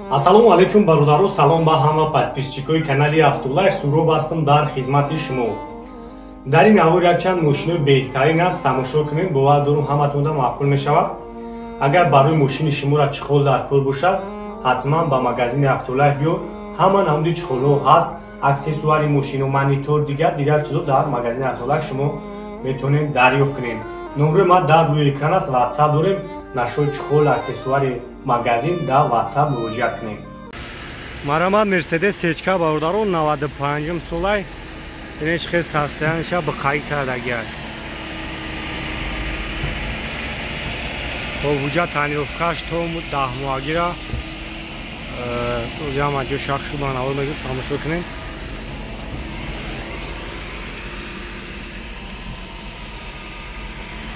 Ассалому алайкум бародаро, салом ба ҳама подписчикои канали Автолайф. Суроб ҳастам дар хизмати шумо. Дар ин аввор якчанд мошинои беҳтарин аст, тамошо кунед. бовар дорам ҳаматонда маъқул мешавад. Агар барои мошини шуморо чихол дар кор бошад, ҳатман ба магазини Автолайф биё. ҳама намуди чихолҳо ҳаст, аксессуари мошино, монитор, дигар чизо дар магазини Автолайф шумо метавонед дарёфт кунед. номери ман дар рӯи экран аст. WhatsApp дорем. Нашои чихол, аксессуари магазин дар WhatsApp муроҷиат кунед. Марамад Мерседес сечка бародаро 95 солай. Инеш хес ҳастаянша ба қайд кардагиад. Бо вуҷа танировкаш то 10 моҳагира. Озиам аҷо шахшу ба навор мегӯ тамошо кунед.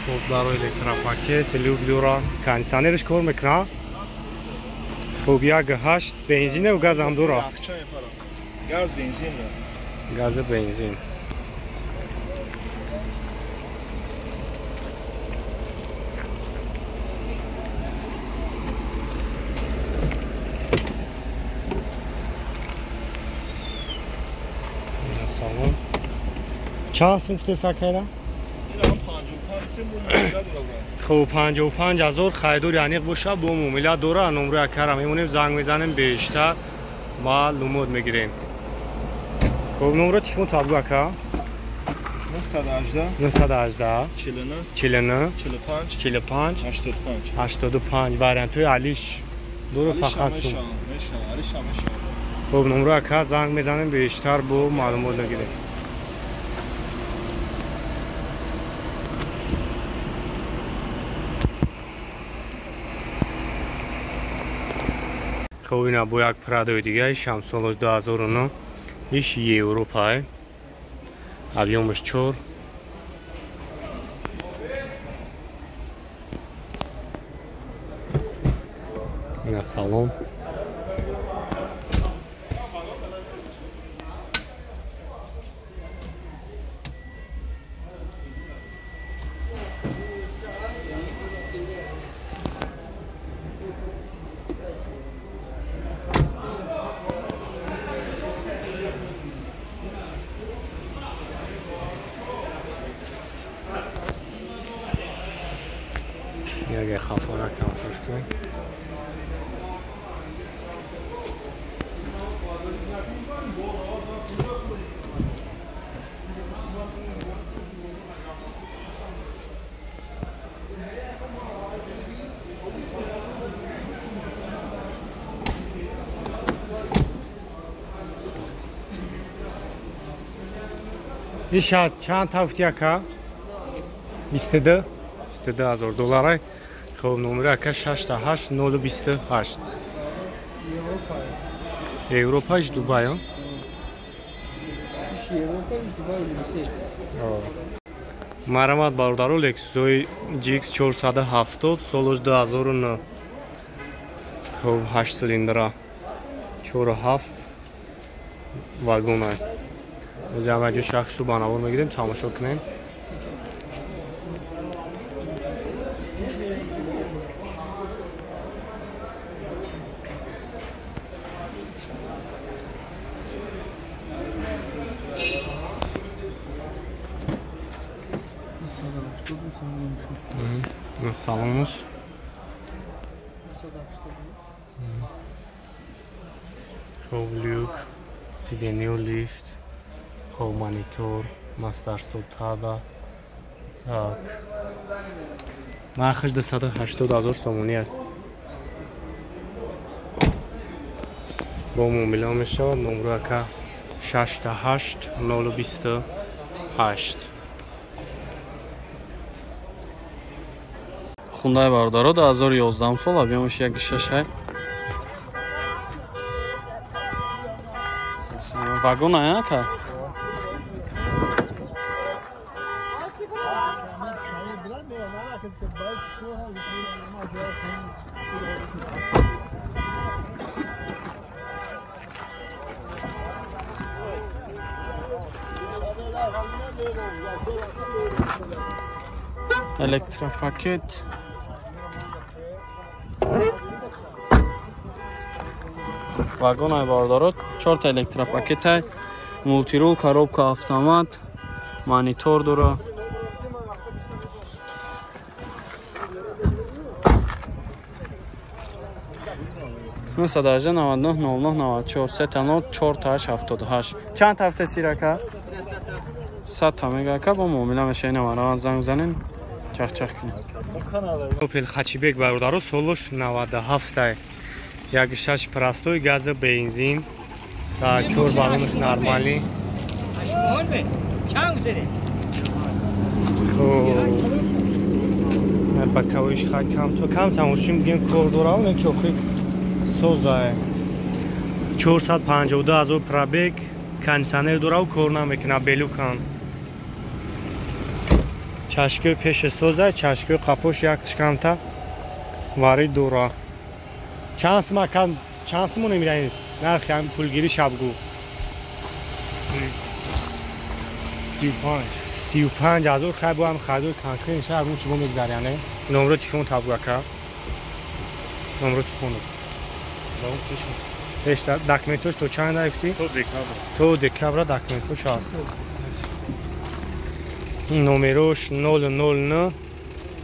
Хуб барои электропакет, люк дора, кондиционерш кор мекунад. Хуб 1.8 бензине ва газам дора. Газ бензин. Газ бензин. Салон. Чанд сум тесакера? خب 55,000 خریدار یعنی باشه با معامله داره. نمره کارم میمونیم زنگ میزنیم بیشتر معلومات میگیریم. خب نمره تلفن تابلو که 918 49 45 85 وارنت های علیش دور فقط سوم. خب نمره که زنگ میزنیم بیشتر با معلومات میگیریم. خب اینا با یک پرادوی دیگه شمسالوش 2009 ایش یوروپای объемش 4 اینا سالون یه خفانک تماشاش کنیم. این چند تافتیه که؟ 22,000 دلار. خب نمره که 68 028 Европаиш Дубай, а? Марамад бародаро Lexus GX 470 солош 2009. Хоб 8 цилиндра 4.7 вагона. Озиам аҷо шахшу ба навор мегирем тамошо кунем. Salonumuz. Хоб люк, сиденье лифт, хоб монитор, мастер стоп таба. Так. Нархш 280,000 сомоният. Бо муомила мешавад. номерака 68 028. Хундай бародаро 2011 сол объемш 1.6 вагон ая ка электропакет Вагонай бардорот, 4 электропакетай, мультирул, коробка автомат, монитор дора. Садаҷа 99 09 94 сетано 4878. Чанд ҳафта сирака? 100 та мегака бо муомила мешаина мараван занг занин чахчах кунем. Opel Хачибек бародаро солуш 97 1.6 простой газа бензин та 4 баллонаш нормальный. Чанд гузаре? Бакавиш ха кам тамошим ген кордорал не кёхи созае 452,000 пробег кондиционер дорав кор намекуна белукан чашки пеш созае чашки қафош як тишкамта вари дора чанс макан чанс мо немирани нархи ам пулгири шабгу 35,000 خب هم خدو کانکرین شهر رو چیمو میگذارینه نمره تلفن تابگو کا نمره تلفن اشتا داکمنتوش تو چند دارفتی تو دکابرا داکمنتوش هست نمروش 009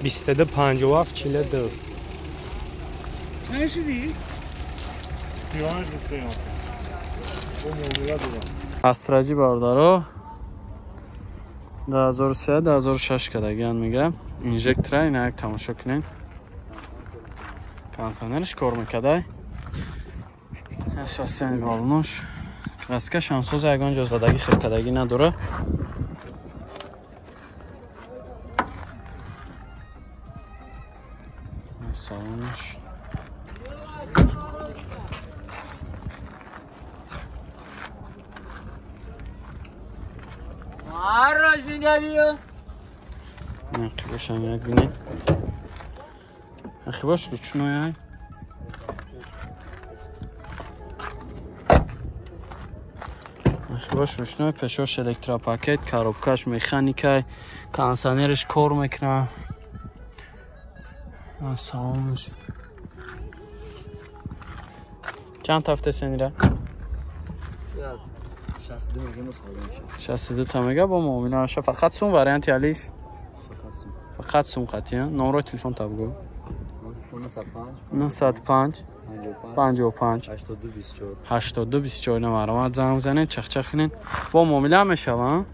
2257 42 چند شدی؟ 35 گفتیم اون مومیلا دورا استراجی باردارو 2003 2006 кадагиан мега инжектора ина як тамошо кунен кондиционериш кор мекадай асосен голнош краска шамсоз ягон ҷо задаги хиркадаги надора салонош Арроз медавиё. Нақибошам як бинед. Нақибош ручной. Нақибош ручной, пешош электропакет, коробкаш механикай, кондиционериш кор мекуна. Салонш. Чанд ҳафта сенира? 62 تا мега бо муомила аша фақат сум варианти алис фақат сум қатия номро телефон табгу 95 55 82 24 намарамат занг занед чахчах кунед бо муомила мешава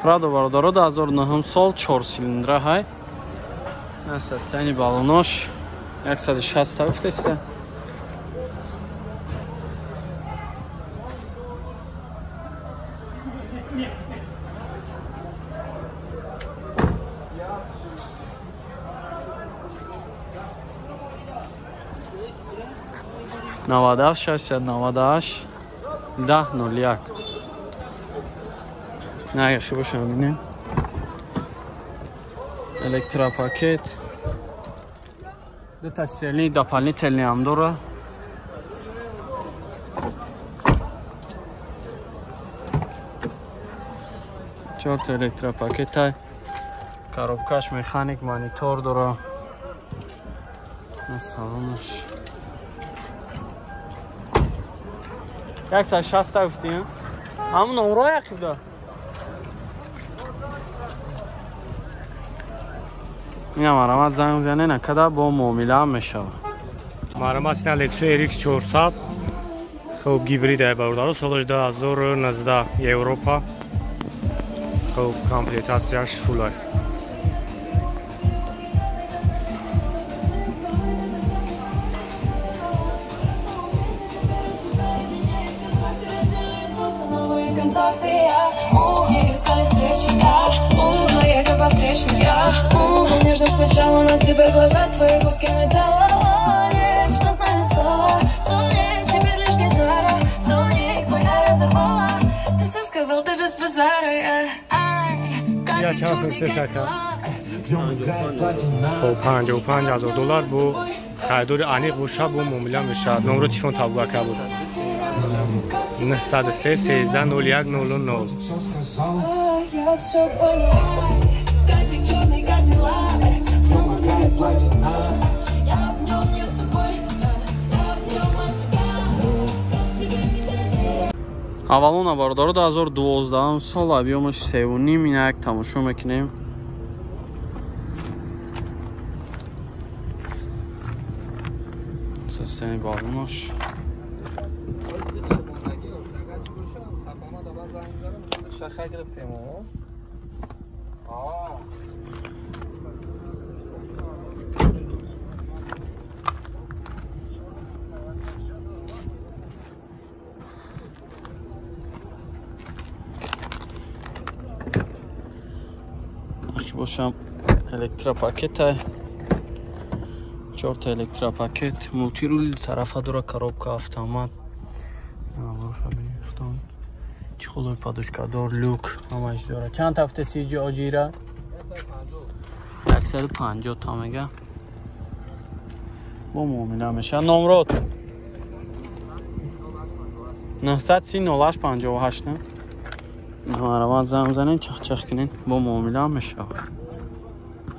Прадо бародаро 2009 сол 4 силиндра ҳай асасани балонош 160 тафтеста Навадаш 698 1001 نه خیلی شما بینیم الکتروپاکت دو تا سیلی دو پلی تلی هم داره چهار تا الکتروپاکت های کاروبکاش مکانیک مانیتور داره سالانش 160 افتیم همون نمره یکی ده این مرامت زنگ زنه نکده با معامله هم میشه مرامت این الکسو RX 400 خوب گیبریده باردارو سالش 2019 اروپا خوب کامپلیتاسیاش فول لایف Искали встречи, но я тебя встречу, нежно сначала, но теперь глаза твои кусками дала. Что с нами стало? 100 дней, теперь лишь гитара, 100 дней твоя разорвала. Ты все сказал, ты без базара. Я часом стесака. $55,000 бу хайдори аниқ буша бу муомила мешавад. Номро телефон табуака буд 903 13 01 00. Я все поняла, как ты черный Кадиллак. Я в нем не с тобой, я в аввалона бардори 2012 сол объемаш 3.5 инак тамошо мекунем. Системи балонаш бошам электропакет 4 та электропакет мултирул тарафа дура коробка автомат чихолой подушкадор люк ҳамаш дора. Чанд ҳафта сиҷи оҷира 150 та мега бо муомила меша. номрот 930 0858 не маравад занг занен чахчах кунен бо муомила мешавад.